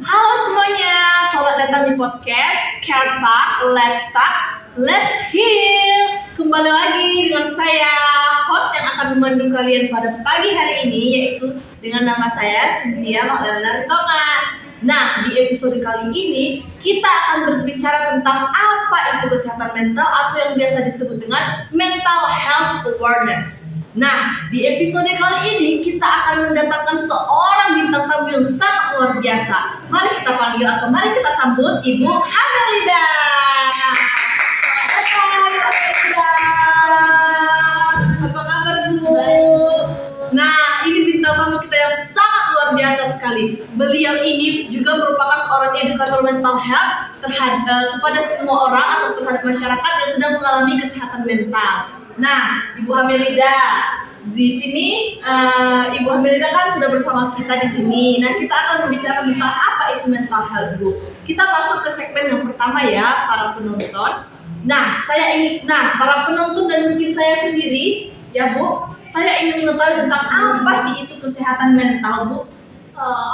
Halo semuanya, selamat datang di podcast Care Talk, Let's Talk, Let's Heal. Kembali lagi dengan saya, host yang akan memandu kalian pada pagi hari ini, yaitu dengan nama saya Cynthia Magdalena Ritonga. Nah, di episode kali ini kita akan berbicara tentang apa itu kesehatan mental atau yang biasa disebut dengan mental health awareness. Nah, di episode kali ini kita akan mendatangkan seorang bintang tamu yang sangat luar biasa. Mari kita panggil atau mari kita sambut Ibu Hamelida. Selamat datang, Hamelida. Apa kabar, Bu? Nah, ini bintang tamu kita yang sangat luar biasa sekali. Beliau ini juga merupakan seorang edukator mental health kepada semua orang atau terhadap masyarakat yang sedang mengalami kesehatan mental. Nah, Ibu Hamelida, di sini Ibu Hamelida kan sudah bersama kita di sini. Nah, kita akan berbicara tentang apa itu mental health, Bu. Kita masuk ke segmen yang pertama ya, para penonton. Nah, para penonton dan mungkin saya sendiri, ya Bu, saya ingin mengetahui tentang apa sih itu kesehatan mental, Bu.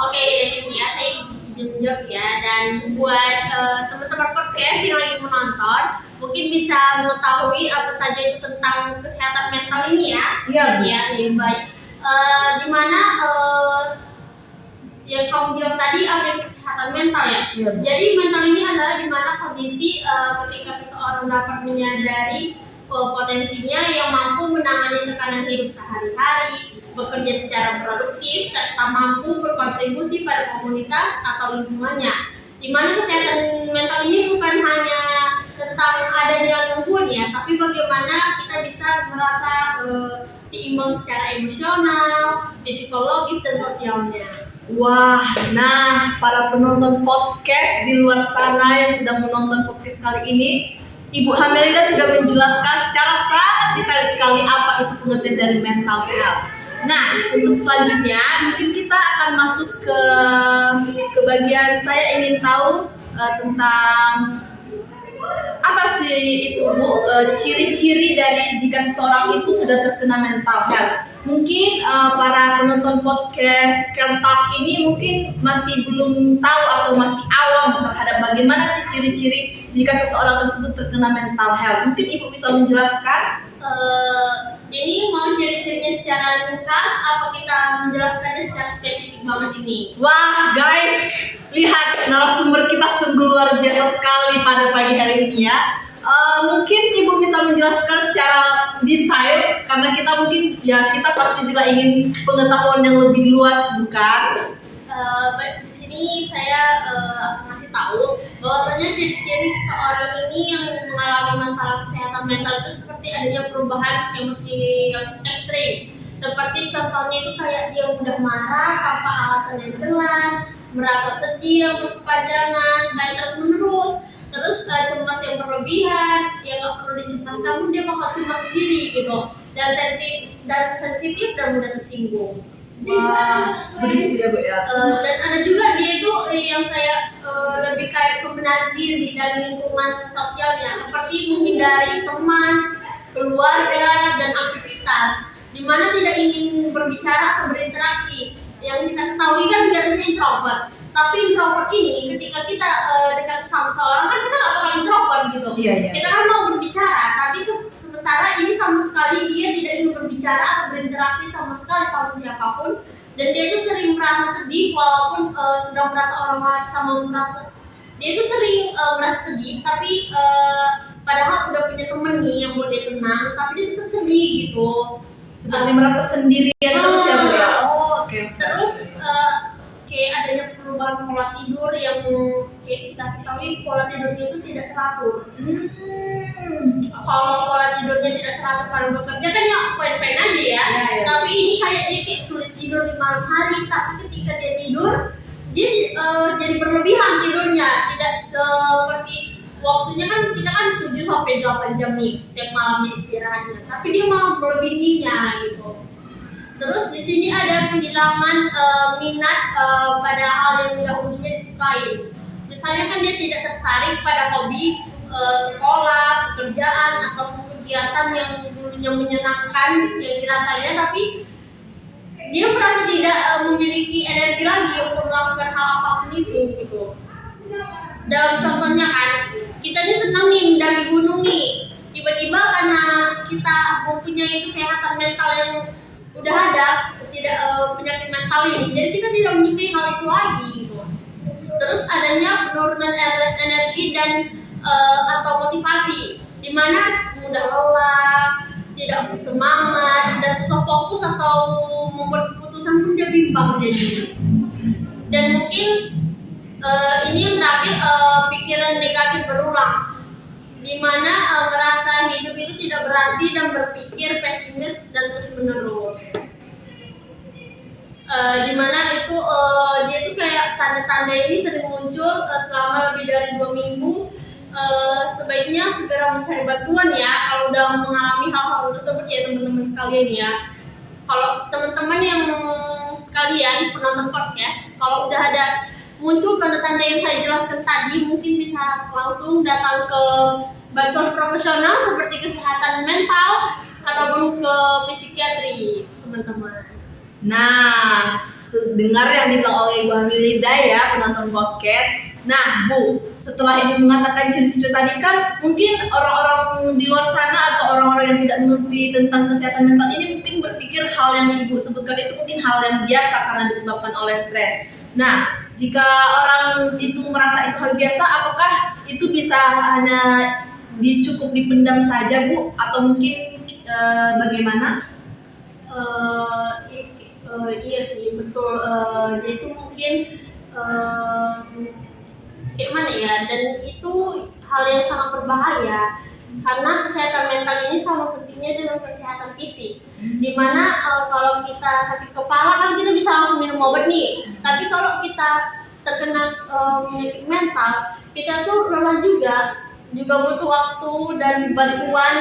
Oke, Cynthia, saya izin jawab ya. Dan buat teman-teman podcast yang lagi menonton, mungkin bisa mengetahui apa saja itu tentang kesehatan mental ini ya. Iya, Bu. Ya, baik. Dimana yang kamu bilang tadi apa itu kesehatan mental ya? Iya, Bu. Jadi mental ini adalah dimana kondisi ketika seseorang dapat menyadari potensinya yang mampu menangani tekanan hidup sehari-hari, bekerja secara produktif, serta mampu berkontribusi pada komunitas atau lingkungannya. Di mana kesehatan mental ini bukan hanya tentang adanya gangguan ya, tapi bagaimana kita bisa merasa seimbang secara emosional, psikologis, dan sosialnya. Wah, nah para penonton podcast di luar sana yang sedang menonton podcast kali ini, Ibu Hamelida sudah menjelaskan secara sangat detail sekali apa itu pengertian dari mental health. Nah, untuk selanjutnya mungkin kita akan masuk ke bagian saya ingin tahu tentang apa sih itu, Bu, ciri-ciri dari jika seseorang itu sudah terkena mental health. Mungkin para penonton podcast Care Talk ini mungkin masih belum tahu atau masih awam terhadap bagaimana sih ciri-ciri jika seseorang tersebut terkena mental health. Mungkin Ibu bisa menjelaskan? Ini mau ciri-cirinya secara ringkas, apa kita menjelaskannya secara spesifik banget ini? Wah guys, lihat narasumber kita sungguh luar biasa sekali pada pagi hari ini ya. Mungkin Ibu bisa menjelaskan secara detail karena kita mungkin ya kita pasti juga ingin pengetahuan yang lebih luas, bukan? Baik, di sini saya akan kasih tahu bahwasanya ciri-ciri seseorang ini yang mengalami masalah kesehatan mental itu seperti adanya perubahan emosi yang ekstrim. Seperti contohnya itu kayak dia mudah marah tanpa alasan yang jelas, merasa sedih yang berkepanjangan, kayak terus menerus. Terus cemas yang berlebihan, yang nggak perlu dicemaskan, dia bakal cemas sendiri gitu, dan sensitif dan mudah tersinggung. Wah, begitu ya, Bu ya. Dan ada juga dia itu yang kayak lebih kayak pembenaran diri dari lingkungan sosialnya, seperti menghindari teman, keluarga, dan aktivitas, dimana tidak ingin berbicara atau berinteraksi. Yang kita ketahui kan biasanya introvert. Tapi introvert ini ketika kita dekat sama seorang kan kita nggak bakal introvert gitu. Iya. Kita kan mau berbicara, tapi sementara ini sama sekali dia tidak ingin berbicara atau berinteraksi sama sekali sama siapapun. Dan dia itu sering merasa sedih walaupun sedang merasa orang lain dia itu sering merasa sedih, tapi padahal udah punya temen nih yang buat dia senang, tapi dia tetap sedih gitu. Seperti merasa sendirian terus ya, Bu ya. Oke. Terus kayak adanya perubahan pola tidur yang kayak kita ketahui pola tidurnya itu tidak teratur. Kalau pola tidurnya tidak teratur pada bekerja kan ya fine-fine aja ya. Tapi ini kayak dia kayak sulit tidur di malam hari, tapi ketika dia tidur dia jadi berlebihan tidurnya, tidak seperti waktunya kan kita kan 7 sampai 8 jam nih setiap malamnya istirahatnya, tapi dia malah melebihinya gitu. Terus di sini ada kehilangan minat pada hal yang dahulunya disukai. Misalnya kan dia tidak tertarik pada hobi sekolah, pekerjaan, atau kegiatan yang dulunya menyenangkan yang dirasanya, tapi dia merasa tidak memiliki energi lagi untuk melakukan hal apapun itu. gitu. Dalam contohnya kan, kita nih senang nih mendaki gunung nih, tiba-tiba karena kita mempunyai kesehatan mental yang udah ada, tidak penyakit mental ini, jadi kita tidak menyukai hal itu lagi gitu. Terus adanya penurunan energi dan atau motivasi, di mana mudah lelah, tidak semangat, dan susah fokus atau membuat keputusan pun dia bimbang jadinya. Dan mungkin ini yang terakhir, pikiran negatif berulang, di mana merasa hidup itu tidak berarti dan berpikir pesimis dan terus menerus. Di mana itu dia itu kayak tanda-tanda ini sering muncul selama lebih dari 2 minggu. Sebaiknya segera mencari bantuan ya kalau udah mengalami hal-hal tersebut ya teman-teman sekalian ya. Kalau teman-teman yang sekalian penonton podcast, kalau udah ada muncul tanda-tanda yang saya jelaskan tadi, mungkin bisa langsung datang ke bantuan profesional seperti kesehatan mental ataupun ke psikiatri, teman-teman. Nah, dengar yang dibilang oleh Ibu Hamilida ya, penonton podcast. Nah, Bu, setelah Ibu mengatakan ciri-ciri tadi kan, mungkin orang-orang di luar sana atau orang-orang yang tidak mengerti tentang kesehatan mental ini mungkin berpikir hal yang Ibu sebutkan itu mungkin hal yang biasa karena disebabkan oleh stres. Nah, jika orang itu merasa itu hal biasa, apakah itu bisa hanya cukup dipendam saja, Bu? Atau mungkin bagaimana? Iya sih, betul. Jadi itu mungkin kayak mana ya, dan itu hal yang sangat berbahaya karena kesehatan mental ini sama pentingnya dengan kesehatan fisik. Dimana kalau kita sakit kepala kan kita bisa langsung minum obat nih, tapi kalau kita terkena penyakit mental, kita tuh lelah juga butuh waktu dan bantuan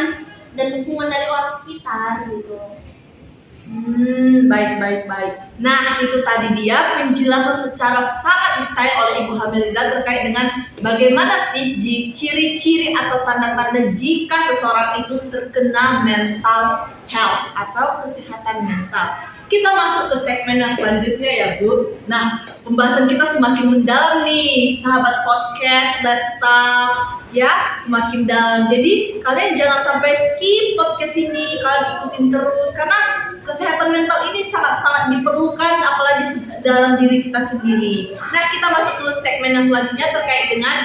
dan dukungan dari orang sekitar gitu. Baik. Nah, itu tadi dia penjelasan secara sangat detail oleh Ibu Hamilida terkait dengan bagaimana sih ciri-ciri atau tanda-tanda jika seseorang itu terkena mental health atau kesehatan mental. Kita masuk ke segmen yang selanjutnya ya, Bu. Nah, pembahasan kita semakin mendalam nih, sahabat podcast, let's talk ya, semakin dalam. Jadi kalian jangan sampai skip podcast ini, kalian ikutin terus karena kesehatan mental ini sangat-sangat diperlukan apalagi dalam diri kita sendiri. Nah, kita masuk ke segmen yang selanjutnya terkait dengan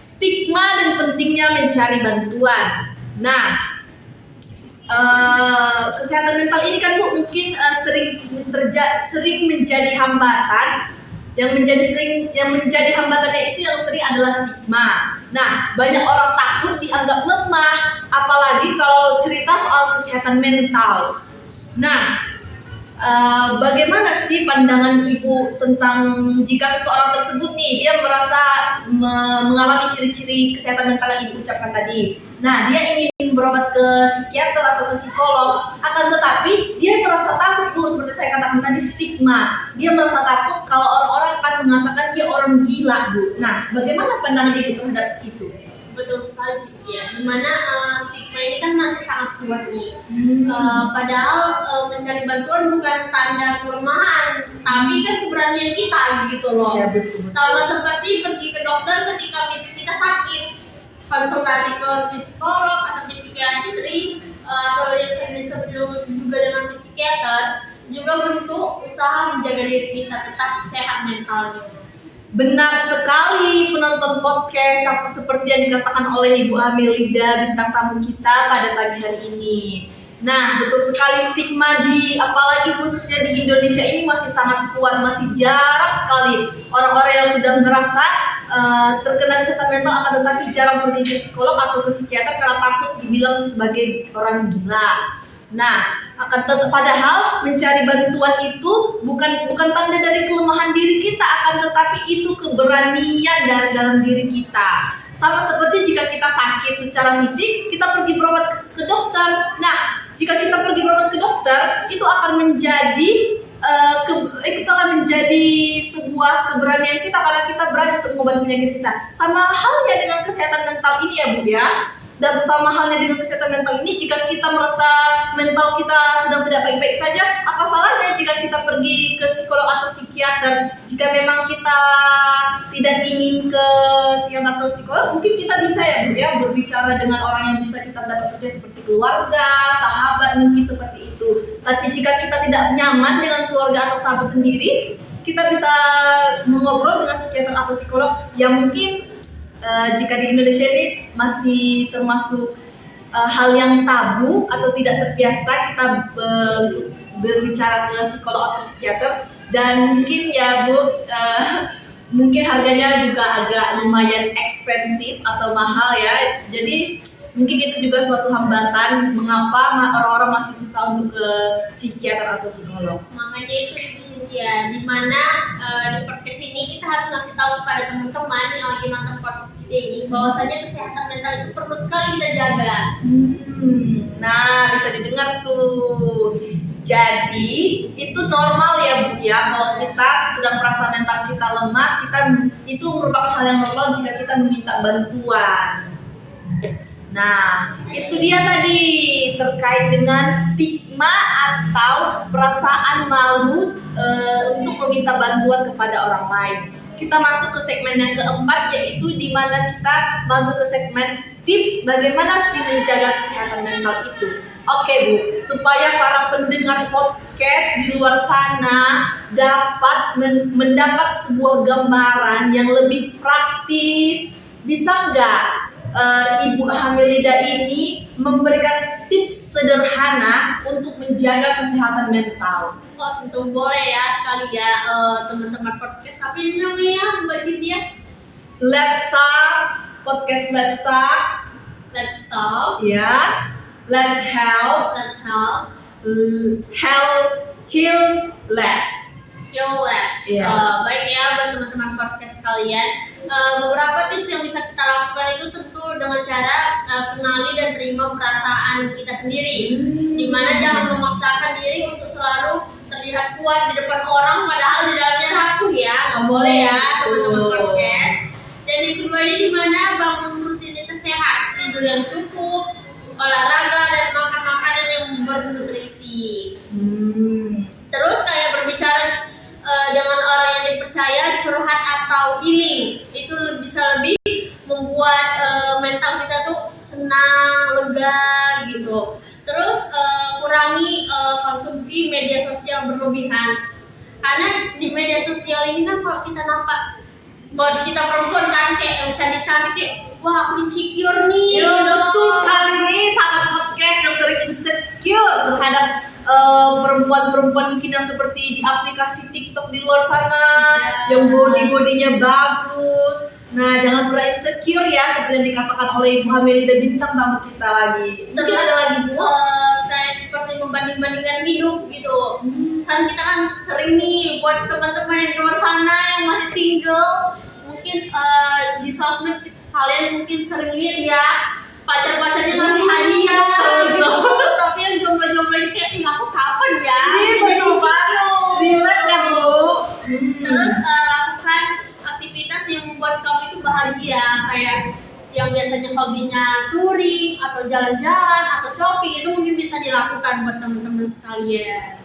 stigma dan pentingnya mencari bantuan. Nah, kesehatan mental ini kan Bu mungkin sering menjadi hambatan. Yang menjadi hambatannya itu yang sering adalah stigma. Nah, banyak orang takut dianggap lemah, apalagi kalau cerita soal kesehatan mental. Nah, bagaimana sih pandangan Ibu tentang jika seseorang tersebut nih dia merasa mengalami ciri-ciri kesehatan mental yang Ibu ucapkan tadi. Nah, dia ingin berobat ke psikiater atau ke psikolog, akan tetapi dia merasa takut, Bu, seperti saya katakan tadi, stigma. Dia merasa takut kalau orang-orang akan mengatakan dia orang gila, Bu. Nah, bagaimana pandangan Ibu terhadap itu? Betul sekali ya, dimana stigma ini kan masih sangat kuat nih. Padahal mencari bantuan bukan tanda kelemahan, tapi kan keberanian kita gitu loh. Ya, betul. Sama seperti pergi ke dokter ketika kita sakit, konsultasi ke psikolog atau psikiatri atau yang sering disebut juga dengan psikiater, juga bentuk usaha menjaga diri kita tetap sehat mentalnya. Benar sekali penonton podcast, seperti yang dikatakan oleh Ibu Hamilida, bintang tamu kita pada pagi hari ini. Nah, betul sekali, stigma apalagi khususnya di Indonesia ini masih sangat kuat, masih jarang sekali orang-orang yang sudah merasa terkena kesehatan mental akan tetapi jarang pergi ke psikolog atau ke psikiater karena takut dibilang sebagai orang gila. Nah, padahal mencari bantuan itu bukan tanda dari kelemahan diri kita, akan tetapi itu keberanian dari dalam diri kita. Sama seperti jika kita sakit secara fisik, kita pergi berobat ke dokter. Nah, jika kita pergi berobat ke dokter, itu akan menjadi sebuah keberanian kita karena kita berani untuk mengobati penyakit kita. Sama halnya dengan kesehatan mental ini ya, Bu ya. dan sama halnya dengan kesehatan mental ini, jika kita merasa mental kita sedang tidak baik-baik saja, apa salahnya jika kita pergi ke psikolog atau psikiater? Jika memang kita tidak ingin ke psikiater atau psikolog, mungkin kita bisa ya Bu ya berbicara dengan orang yang bisa kita dapat percaya seperti keluarga, sahabat, mungkin seperti itu. Tapi jika kita tidak nyaman dengan keluarga atau sahabat sendiri, kita bisa mengobrol dengan psikiater atau psikolog yang mungkin jika di Indonesia ini masih termasuk hal yang tabu atau tidak terbiasa kita untuk berbicara ke psikolog atau psikiater, dan mungkin ya Bu mungkin harganya juga agak lumayan ekspensif atau mahal ya, jadi mungkin itu juga suatu hambatan mengapa orang-orang masih susah untuk ke psikiater atau psikolog. Makanya itu Ibu Cynthia, dimana di podcast ini kita harus ngasih tahu kepada teman-teman yang lagi nonton podcast kita ini bahwasanya kesehatan mental itu perlu sekali kita jaga. Nah, bisa didengar tuh. Jadi itu normal ya Bu ya, kalau kita sedang merasa mental kita lemah, itu merupakan hal yang normal jika kita meminta bantuan. Nah, itu dia tadi terkait dengan stigma atau perasaan malu untuk meminta bantuan kepada orang lain. Kita masuk ke segmen yang keempat, yaitu di mana kita masuk ke segmen tips bagaimana sih menjaga kesehatan mental itu. Oke Bu, supaya para pendengar podcast di luar sana dapat mendapat sebuah gambaran yang lebih praktis, bisa nggak Ibu Hamelida ini memberikan tips sederhana untuk menjaga kesehatan mental? Oh tentu boleh ya sekali ya teman-teman podcast. Apa ini namanya Mbak Cynthia? Let's start podcast. Let's start. Let's stop. Ya. Let's help. Let's help. Heal. Let's. Let's. Yeah. Baik ya buat teman-teman podcast kalian. Beberapa tips yang bisa kita lakukan itu tentu dengan cara kenali dan terima perasaan kita sendiri. Dimana jangan memaksakan diri untuk selalu terlihat kuat di depan orang padahal di dalamnya rapuh ya. Nggak boleh ya teman-teman podcast. Dan yang kedua ini dimana bangun rutinitas sehat, tidur yang cukup, olahraga dan makan makanan yang bernutrisi. Terus kayak berbicara dengan orang yang dipercaya, curhat atau healing, itu bisa lebih membuat mental kita tuh senang, lega gitu. Terus kurangi konsumsi media sosial berlebihan, karena di media sosial ini kan kalau kita nampak, kalau kita perempuan kan kayak cantik-cantik kayak wah aku insecure nih. Betul sekali nih sahabat podcast yang sering insecure terhadap perempuan-perempuan mungkin yang seperti di aplikasi TikTok di luar sana, yang bodinya bagus. Nah, jangan pernah insecure ya, seperti yang dikatakan oleh Ibu Hamelida bintang tamu kita lagi. Mungkin ada lagi Bu? Kayak seperti membanding-bandingkan hidup gitu. Kan kita kan sering nih buat teman-teman yang di luar sana yang masih single, mungkin di sosmed kalian mungkin sering lihat ya pacar-pacarnya ngasih hadiah gitu. Tapi yang jomblo-jomblo ini kayak aku kapan ya? Betul banget. Relate ya Bu. Terus lakukan aktivitas yang membuat kamu itu bahagia, kayak yang biasanya hobinya touring atau jalan-jalan atau shopping, itu mungkin bisa dilakukan buat teman-teman sekalian.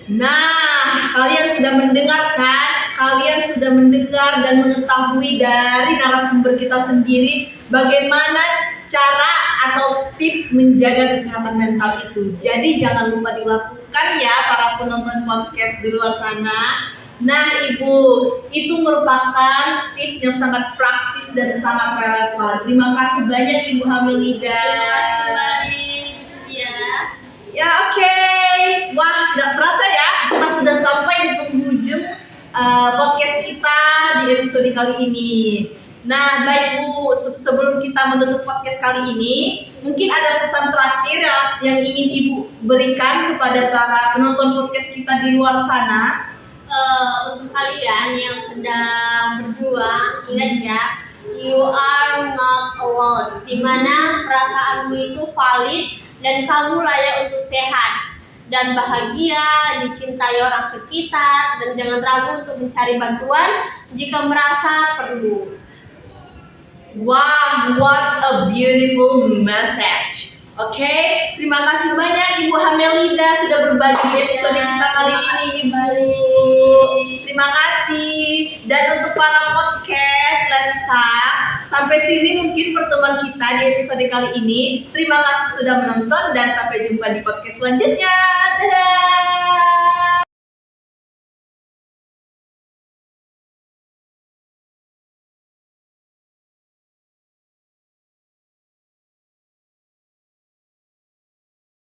Nah, kalian sudah mendengarkan, kalian sudah mendengar dan mengetahui dari narasumber kita sendiri bagaimana cara atau tips menjaga kesehatan mental itu. Jadi jangan lupa dilakukan ya para penonton podcast di luar sana. Nah Ibu, itu merupakan tips yang sangat praktis dan sangat relevan. Terima kasih banyak Ibu Hamelida. Terima kasih kembali ya. Ya oke. Wah, tidak terasa ya, kita sudah sampai di penghujung podcast kita di episode kali ini. Nah, baik Bu, sebelum kita menutup podcast kali ini, mungkin ada pesan terakhir yang ingin Ibu berikan kepada para penonton podcast kita di luar sana. Untuk kalian yang sedang berjuang, ingat ya, you are not alone. Dimana perasaanmu itu valid dan kamu layak untuk sehat dan bahagia, dicintai orang sekitar, dan jangan ragu untuk mencari bantuan jika merasa perlu. Wah, what a beautiful message. Oke, terima kasih banyak Ibu Hamelida sudah berbagi di episode kita kali ini, Ibu. Terima kasih. Dan untuk para podcast Let's Talk, sampai sini mungkin pertemuan kita di episode kali ini. Terima kasih sudah menonton dan sampai jumpa di podcast selanjutnya. Dadah.